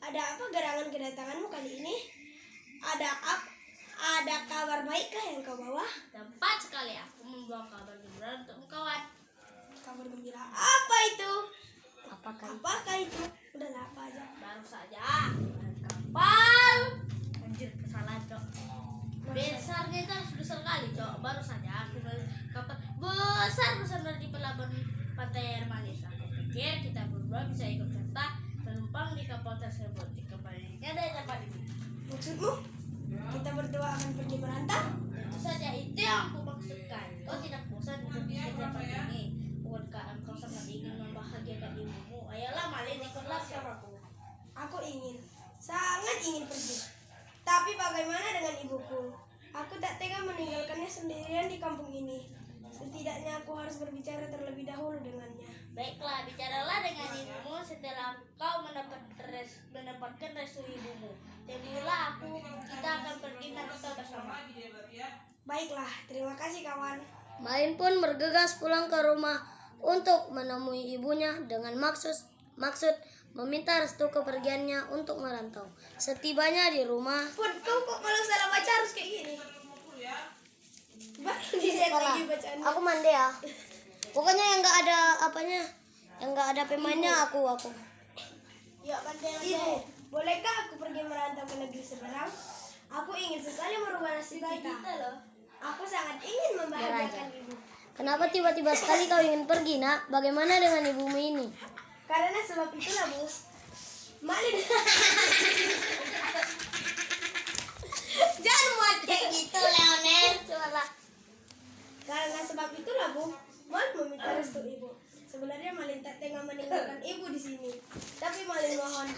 Ada apa gerangan kedatanganmu kali ini? Ada kabar baikkah yang kau bawa? Tepat sekali, aku membawa kabar gembira untuk kawan. Kabar gembira apa itu? Apakah itu? Udahlah, apa aja. baru saja kapal anjir kesalahan cok. Besarnya itu harus besar kali cok. Baru saja aku melihat kapal besar dari pelabuhan pantai Air Manis. Aku pikir kita berdua bisa ikut serta penumpang di kapal tersebut. Di kapal ini ada yang dapat ini. Maksudmu? Kita berdua akan pergi merantau? Tentu saja itu yang aku maksudkan. Kau tidak bosan untuk bekerja pagi ini? Bukankah engkau sangat ingin membahagiakan ibumu? Ayolah Malin, ikutlah bersamaku. Aku sangat ingin pergi. Tapi bagaimana dengan ibuku? Aku tak tega meninggalkannya sendirian di kampung ini. Setidaknya aku harus berbicara terlebih dahulu dengannya. Baiklah, bicaralah dengan ibumu setelah kau mendapatkan restu ibumu. Tunggulah kita akan pergi merantau bersama. Baiklah, terima kasih kawan. Malin pun bergegas pulang ke rumah untuk menemui ibunya dengan maksud meminta restu kepergiannya untuk merantau. Setibanya di rumah, Pun, kau kok kalau salah baca harus kayak gini? Baru dilihat lagi bacaan. aku mandi ya. Pokoknya yang nggak ada apanya, yang nggak ada pemainnya aku. Yuk, bandel. Ibu, bolehkah aku pergi merantau ke negeri seberang? Aku ingin sekali merubah nasib kita loh. Aku sangat ingin membahagiakan ibu. Kenapa tiba-tiba sekali kau ingin pergi, Nak? Bagaimana dengan ibumu ini? Karena sebab itulah, Bu. Malin. Jangan buat kayak gitu, Leonel. Cobalah. Karena sebab itulah, Bu, Malin meminta restu ibu. Sebenarnya Malin tak tega meninggalkan ibu di sini. Tapi Malin mohon,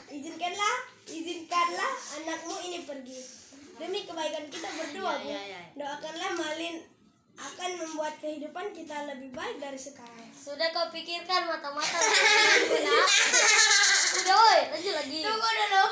izinkanlah anakmu ini pergi. Demi kebaikan kita berdua, Bu. Doakanlah Malin akan membuat kehidupan kita lebih baik dari sekarang. Sudah kau pikirkan mata-mata. Udah, oi, lanjut lagi. Tunggu dulu.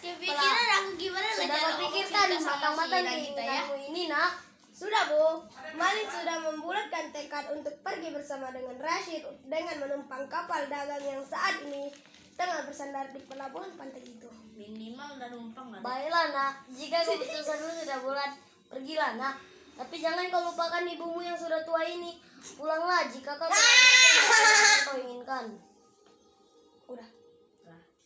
Kepikiran aku gimana lah Sudah cara kau pikirkan ngomong sama matang-matang si kita ya? keinginanmu ini, Nak? Sudah, Bu. Malin sudah membulatkan tekad untuk pergi bersama dengan Rashid dengan menumpang kapal dagang yang saat ini tengah bersandar di pelabuhan pantai itu. Minimal udah numpang nggak? Baiklah, Nak. Jika keputusanmu sudah bulat, pergilah, Nak. Tapi jangan kau lupakan ibumu yang sudah tua ini. Pulanglah jika kau yang kau inginkan. Udah.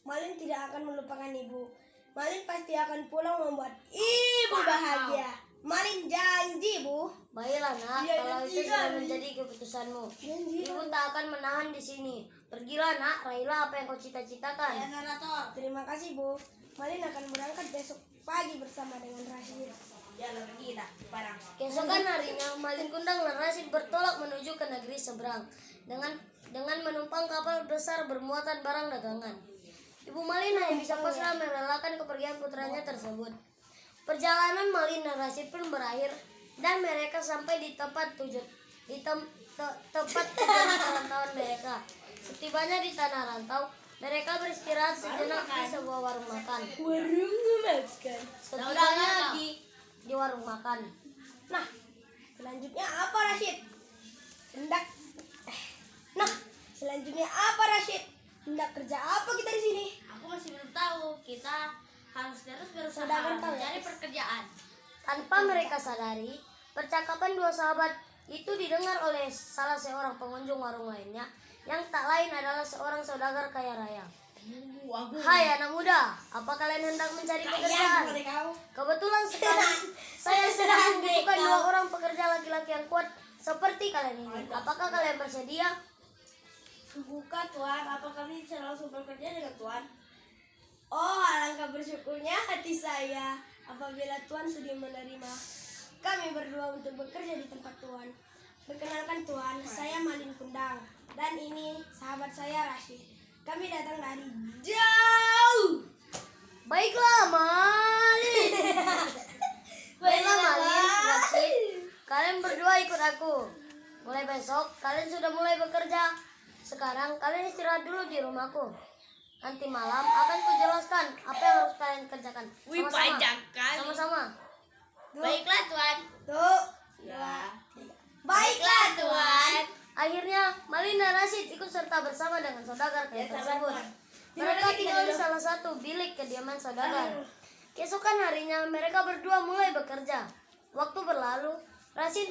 Malin tidak akan melupakan ibu. Malin pasti akan pulang membuat ibu bahagia. Malin janji, Bu. Baiklah, Nak. Kalau itu sudah menjadi keputusanmu, ibu tak akan menahan di sini. Pergilah, Nak. Raihlah apa yang kau cita-citakan. Narator. Terima kasih, Bu. Malin akan berangkat besok pagi bersama dengan Rashid. Jalan kita barang. Keesokan harinya, Malin Kundang dan Rashid bertolak menuju ke negeri seberang dengan menumpang kapal besar bermuatan barang dagangan. Ibu Malin hanya bisa pasrah merelakan kepergian putranya tersebut. Perjalanan Malin dan Rashid pun berakhir dan mereka sampai di tempat tujuan perantauan mereka. Setibanya di tanah rantau, mereka beristirahat sejenak di sebuah warung makan. Setibanya di warung makan. Nah, selanjutnya apa, Rashid? Selanjutnya apa, Rashid? Hendak kerja apa kita di sini? Aku masih belum tahu. Kita harus terus berusaha Saudara tahu ya? mencari pekerjaan. Tanpa mereka sadari, percakapan dua sahabat itu didengar oleh salah seorang pengunjung warung lainnya yang tak lain adalah seorang saudagar kaya raya. Hai anak muda, apa kalian hendak mencari pekerjaan? Kebetulan sekarang saya sedang membutuhkan dua orang pekerja laki-laki yang kuat seperti kalian ini. Apakah kalian bersedia? Bukan, Tuan. Apa kami bisa langsung bekerja dengan Tuan? Oh, alangkah bersyukurnya hati saya apabila Tuan sudah menerima kami berdua untuk bekerja di tempat Tuan. Perkenalkan Tuan, saya Malin Kundang dan ini sahabat saya Rashid. Kami datang dari jauh. Baiklah Malin. Baiklah Malin, Rashid. Kalian berdua ikut aku. Mulai besok kalian sudah mulai bekerja. Sekarang kalian istirahat dulu di rumahku. Nanti malam akan kujelaskan apa yang harus kalian kerjakan. Wih, panjang kali. Sama-sama. Baiklah Tuan. Tuh. Ya. Baiklah Tuan. Akhirnya Malin dan Rashid ikut serta bersama dengan saudagar kaya tersebut. Mereka tinggal di salah satu bilik kediaman saudagar. Keesokan harinya mereka berdua mulai bekerja. Waktu berlalu, Rashid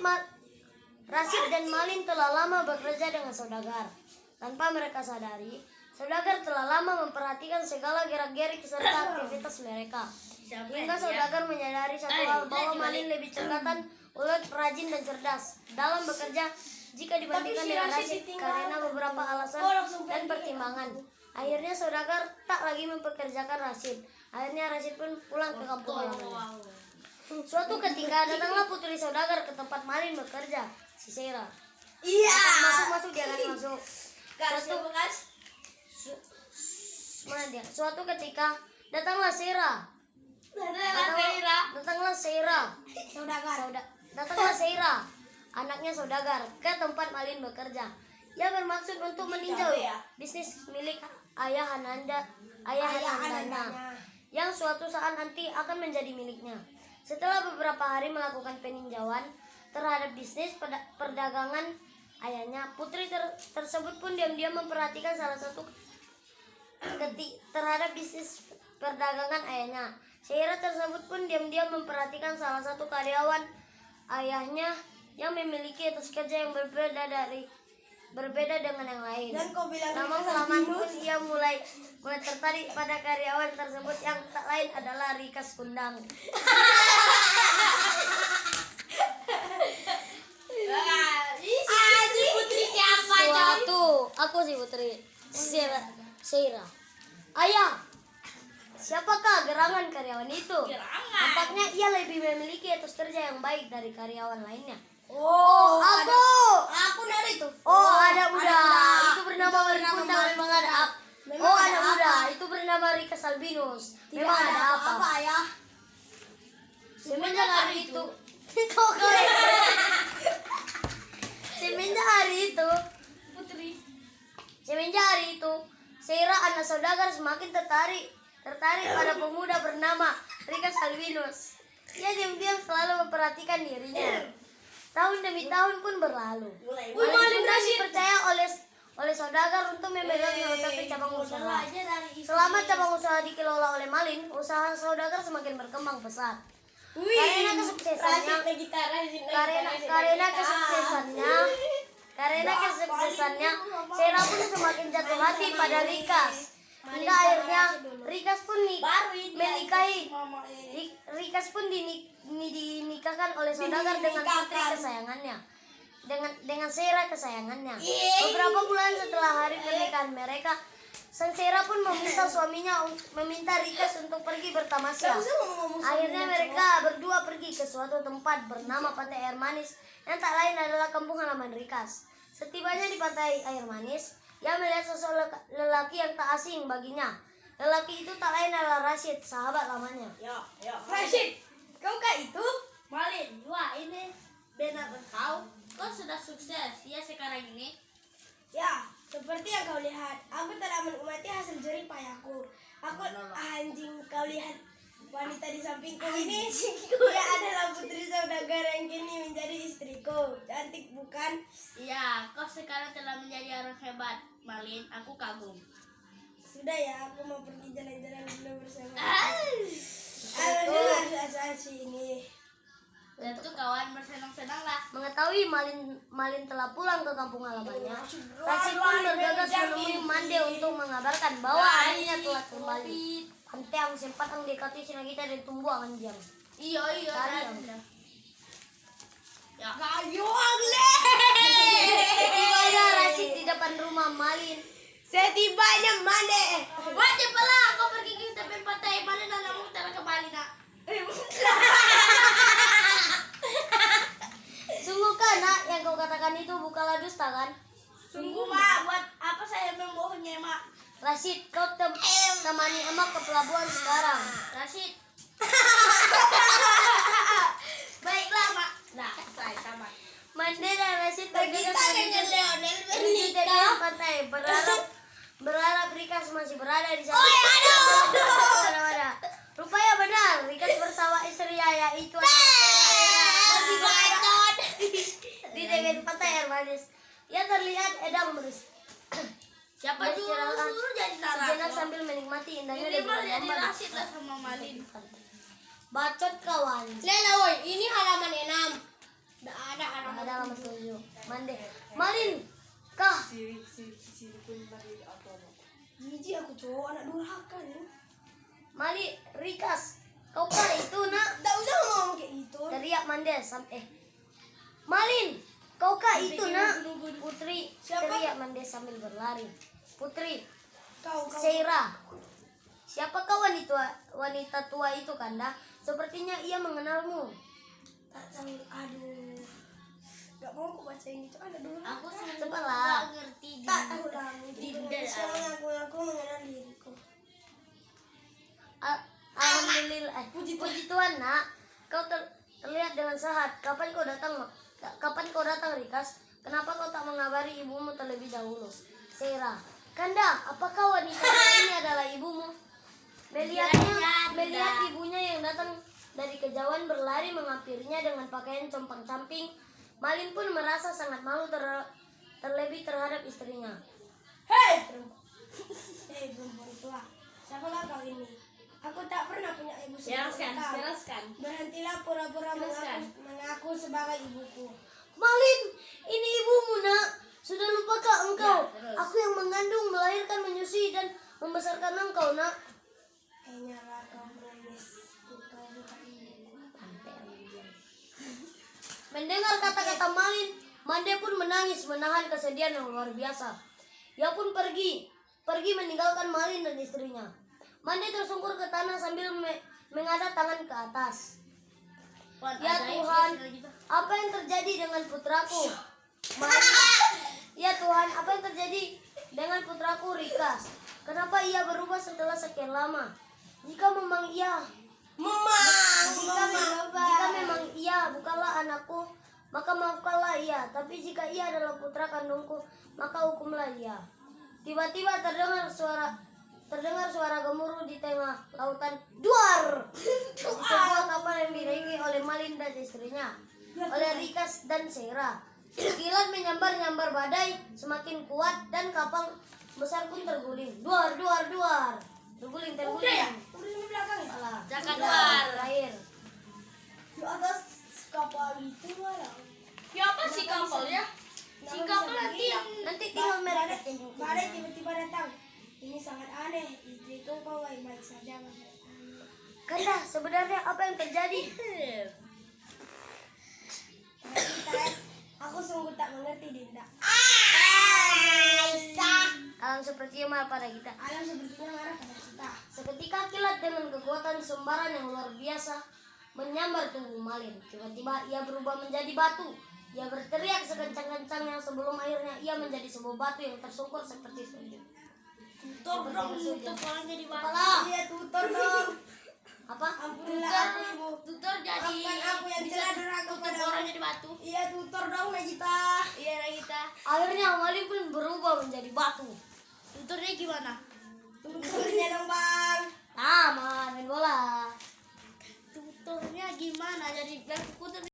dan Malin telah lama bekerja dengan saudagar. Tanpa mereka sadari, saudagar telah lama memperhatikan segala gerak-gerik serta aktivitas mereka. Hingga saudagar menyadari satu hal, bahwa Malin lebih cekatan, ulet, rajin, dan cerdas dalam bekerja jika dibandingkan dengan Rashid karena beberapa alasan dan pertimbangan. Akhirnya saudagar tak lagi mempekerjakan Rashid. Akhirnya Rashid pun pulang ke kampung halamannya. Suatu ketika datanglah putri saudagar ke tempat Malin bekerja, si Sera. Iya. Masuk, dia akan masuk. Mana dia? Suatu ketika datanglah Sera. Datanglah Sera. Datanglah Sera, anaknya saudagar, ke tempat Malin bekerja. Ia bermaksud untuk meninjau bisnis milik ayah Ananda yang suatu saat nanti akan menjadi miliknya. Setelah beberapa hari melakukan peninjauan terhadap bisnis perdagangan ayahnya, putri tersebut pun diam-diam memperhatikan salah satu terhadap bisnis perdagangan ayahnya. Syairah tersebut pun diam-diam memperhatikan salah satu karyawan ayahnya yang memiliki etos kerja yang berbeda dengan yang lain. Dan kau bilang Lama-kelamaan pun ia mulai tertarik pada karyawan tersebut yang tak lain adalah Rikas Kundang. Putri siapa, Coy? Suatu, aku sih putri Syairah. Ayah, siapakah gerangan karyawan itu? Gerangan. Nampaknya ia lebih memiliki etos kerja yang baik dari karyawan lainnya. Oh, Aku dari itu. Oh, ada muda. Itu bernama Kundang, memang ada apa? Oh, ada muda. Itu bernama Rikas Albinus. Memang ada apa? Ayah? Semenjak hari itu, semenjak hari itu, Syairah anak saudagar semakin tertarik pada pemuda bernama Rikas Albinus. Ia diam-diam selalu memperhatikan dirinya. Tahun demi tahun pun berlalu. Malin dipercaya oleh saudagar untuk memegang salah satu cabang usaha. Selama cabang usaha dikelola oleh Malin, usaha saudagar semakin berkembang pesat. Karena kesuksesannya, Syairah pun semakin jatuh hati pada Rikas. Hingga akhirnya Rikas pun dinikahkan oleh saudagar dengan putri kesayangannya, dengan Syairah kesayangannya. Beberapa bulan setelah hari pernikahan mereka, sang Syairah pun meminta Rikas untuk pergi bertamasya. Akhirnya mereka berdua pergi ke suatu tempat bernama Pantai Air Manis yang tak lain adalah kampung halaman Rikas. Setibanya di Pantai Air Manis, ia melihat sosok lelaki yang tak asing baginya. Lelaki itu tak lain adalah Rashid, sahabat lamanya. Rashid, kau kah itu? Malin, wah ini benar kau sudah sukses ya sekarang ini. Ya, seperti yang kau lihat, aku telah menikmati hasil jerih payahku. Anjing, kau lihat wanita di sampingku ini. Dia adalah putri saudagar yang kini menjadi istriku. Cantik bukan? Iya, kau sekarang telah menjadi orang hebat, Malin. Aku kagum. Sudah ya, aku mau pergi jalan-jalan dulu bersama. Harus ini. Tentu kawan bersenang-senanglah. Mengetahui Malin telah pulang ke kampung halamannya, Rashid pun bergegas menemui Mande untuk mengabarkan bahwa adiknya telah kembali. Ante ang sempat ang dekati sinagita dan tumbuh ang anjang. Iya. Ya. Setibanya Rashid di depan rumah Malin. Setibanya Mande. Wajib lah kau pergi ke tepi pantai mana nanamu telah kembali nak. Sungguhkah nak yang kau katakan itu bukanlah dusta kan? Sungguh mak, buat apa saya membohongnya mak? Rashid, kau temani emak ke pelabuhan sekarang. Rashid. Baiklah mak. Nah, saya tamat. Mande dan Rashid bergegas Kita dengan Leonel menuju tepi bernikah. pantai berharap Rikas masih berada di sana. Ada. Rupanya benar, Rikas bersama istrinya yaitu di tepi pantai Air Manis. Ia terlihat edam Siapa Dia dulu istirahat suruh jadi sejenak Naruto? sambil menikmati indahnya Ini mah debu jadi gambar. Rashid lah sama Malin. Bacot kawan. Lela woi, ini halaman 6. Nggak ada Ada halaman lama 7. Mande. Malin. Kah. Jijik aku cowok anak durhaka nih. Mali Rikas. Kau kah itu nak? Nggak usah ngomong kayak gitu. Teriak Mande sampai Malin. Kau kah itu nak? Putri. Siapa? Teriak Mande sambil berlari. Putri. Kau Seira. Siapakah wanita tua itu, Kanda? Sepertinya ia mengenalmu. tak tahu. Aduh. Nggak mau aku baca yang gitu. Anak durhaka. Aku sungguh Sebelah. nggak ngerti. tak tahu lah. Dinda. Aku mengenal diriku. Alhamdulillah. Puji Tuhan, nak. Kau terlihat dengan sehat. Kapan kau datang, Rikas? Kenapa kau tak mengabari ibumu terlebih dahulu? Seira. Kanda, apakah wanita ini adalah ibumu? Melihat ibunya yang datang dari kejauhan berlari menghampirinya dengan pakaian compang-camping, Malin pun merasa sangat malu terlebih terhadap istrinya. Hei perempuan tua. Siapakah kau ini? Aku tak pernah punya ibu seperti kau. Jelaskan. Berhentilah pura-pura mengaku sebagai ibuku. Malin, ini ibumu, nak. Sudah lupakah engkau? Ya, terus. Aku yang mengandung, melahirkan, menyusui, dan membesarkan engkau, nak. Hanyalah kau menulis. Kau bukan ibuku. Mendengar kata-kata Malin, Mande pun menangis menahan kesedihan yang luar biasa. Ia pun pergi meninggalkan Malin dan istrinya. Mande tersungkur ke tanah sambil mengadap tangan ke atas. Ya Tuhan, apa yang terjadi dengan putraku? Ya Tuhan, apa yang terjadi dengan putraku Rikas? Kenapa ia berubah setelah sekian lama? Jika memang ia Jika memang ia bukanlah anakku, maka maafkanlah ia. Tapi jika ia adalah putra kandungku, maka hukumlah ia. Tiba-tiba terdengar suara gemuruh di tengah lautan. Duar! Sebuah kapal yang dinaiki oleh Malin dan istrinya, oleh Rikas dan Seira. Kilat menyambar-nyambar badai semakin kuat dan kapal besar pun terguling. Duar! Terguling. Udah ya? Udah di belakang ya? Alah. Jangan duar. Terakhir. Di atas kapal itu malah. Ya apa sih kapalnya? Si kapal Nanti tinggal merek. Badai tiba-tiba datang. Ini sangat aneh. Istriku kau baik-baik saja. Kanda, sebenarnya apa yang terjadi? Aku sungguh tak mengerti, Dinda. Alam sepertinya marah pada kita. Alam sepertinya marah pada kita. Seketika kilat dengan kekuatan sembaran yang luar biasa menyambar tubuh Malin. Tiba-tiba ia berubah menjadi batu. Ia berteriak sekencang-kencangnya sebelum akhirnya ia menjadi sebuah batu yang tersungkur seperti sujud. Tutor dong, tutor orang jadi batu. Apalah? Iya, tutor dong. Apa? Ampunilah aku, Ibu. Tutor jadi. Maafkan aku yang bisa telah durhaka tutor padamu. orang jadi batu. Iya, tutor dong, Nagita. Iya Nagita. Akhirnya Malin pun berubah menjadi batu. Tutornya gimana? Tutornya dong, Bang. Main bola. Tutornya gimana? Jadi biar tutor